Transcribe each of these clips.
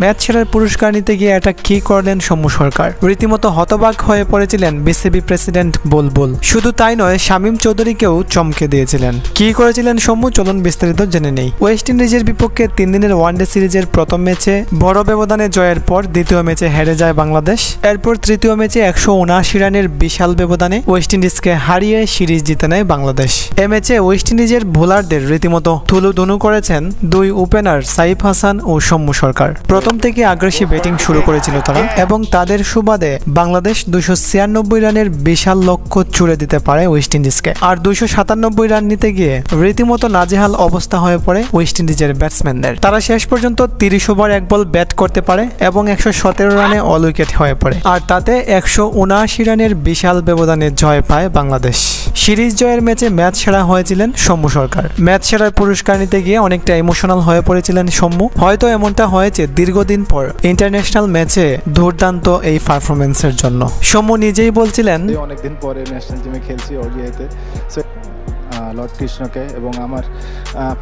Match সেরার পুরস্কার নিতে গিয়ে এটা কি করলেন সৌম্য সরকার। রীতিমতো হতবাক হয়ে পড়েছিলেন বিসিবি প্রেসিডেন্ট বুলবুল। শুধু তাই নয়, শামীম চৌধুরীকেও চমকে দিয়েছিলেন। কি করেছিলেন সৌম্য, চলুন বিস্তারিত জেনে নেই। ওয়েস্ট ইন্ডিজের বিপক্ষে 3 দিনের ওয়ানডে সিরিজের প্রথম ম্যাচে বড় ব্যবধানে জয়ের পর দ্বিতীয় ম্যাচে হেরে যায় বাংলাদেশ। এরপর তৃতীয় ম্যাচে 179 রানের বিশাল ব্যবধানে ওয়েস্ট ইন্ডিজকে হারিয়ে সিরিজ জিতে নেয় বাংলাদেশ। এ ম্যাচে ওয়েস্ট ইন্ডিজের বোলারদের রীতিমতো তুলুধুনু করেছেন দুই ওপেনার সাইফ হাসান ও সৌম্য সরকার। প্রথম থেকে আগ্রাসী ব্যাটিং শুরু করেছিল তারা এবং তাদের সুবাদে বাংলাদেশ 296 রানের বিশাল লক্ষ্য ছুড়ে দিতে পারে ওয়েস্ট ইন্ডিজকে। আর 297 রান নিতে গিয়ে রীতিমতো নাজেহাল অবস্থা হয়ে পড়ে ওয়েস্ট ইন্ডিজের ব্যাটসম্যানদের। তারা শেষ পর্যন্ত 30 ওভার 1 বল ব্যাট করতে পারে এবং 117 রানে অল উইকেট হয়ে পড়ে। আর তাতে 179 রানের বিশাল ব্যবধানে জয় পায় বাংলাদেশ। সিরিজ জয়ের ম্যাচে ম্যাচ সেরা হয়েছিলেন সৌম্য সরকার। ম্যাচ সেরার পুরস্কার নিতে গিয়ে অনেকটা ইমোশনাল হয়ে পড়েছিলেন সৌম্য। হয়তো এমনটা হয়েছে দীর্ঘদিন পর ইন্টারন্যাশনাল ম্যাচে দুর্দান্ত এই পারফরমেন্সের জন্য। সৌম্য নিজেই বলছিলেন, অনেকদিন পরে ন্যাশনাল টিমে খেলছি ওডিআইতে। লর্ড কৃষ্ণকে এবং আমার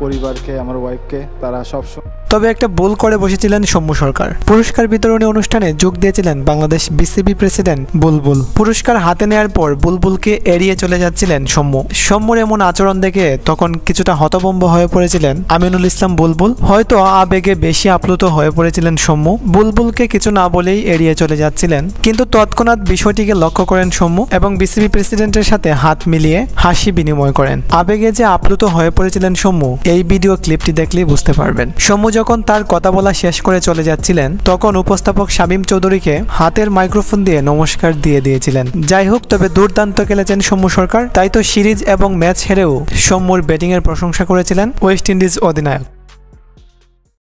পরিবারকে, আমার ওয়াইফকে, তারা সব। তবে একটা ভুল করে বসেছিলেন সৌম্য সরকার। পুরস্কার বিতরণী অনুষ্ঠানে যোগ দিয়েছিলেন বাংলাদেশ বিসিবি প্রেসিডেন্ট বুলবুল। পুরস্কার হাতে নেয়ার পর বুলবুলকে এড়িয়ে চলে যাচ্ছিলেন সৌম্য। সৌম্যর এমন আচরণ দেখে তখন কিছুটা হতভম্ব হয়ে পড়েছিলেন আমিনুল ইসলাম বুলবুল। হয়তো আবেগে বেশি আপ্লুত হয়ে পড়েছিলেন সৌম্য। বুলবুলকে কিছু না বলেই এড়িয়ে চলে যাচ্ছিলেন, কিন্তু তৎক্ষণাৎ বিষয়টিকে লক্ষ্য করেন সৌম্য এবং বিসিবি প্রেসিডেন্টের সাথে হাত মিলিয়ে হাসি বিনিময় করেন। আবেগে যে আপ্লুত হয়ে পড়েছিলেন সৌম্য, এই ভিডিও ক্লিপটি দেখলেই বুঝতে পারবেন। সৌম্য যখন তার কথা বলা শেষ করে চলে যাচ্ছিলেন, তখন উপস্থাপক শামীম চৌধুরীকে হাতের মাইক্রোফোন দিয়ে নমস্কার দিয়ে দিয়েছিলেন। যাই হোক, তবে দুর্দান্ত খেলেছেন সৌম্য সরকার। তাই তো সিরিজ এবং ম্যাচ হেরেও সৌম্যর ব্যাটিংয়ের প্রশংসা করেছিলেন ওয়েস্ট ইন্ডিজ অধিনায়ক।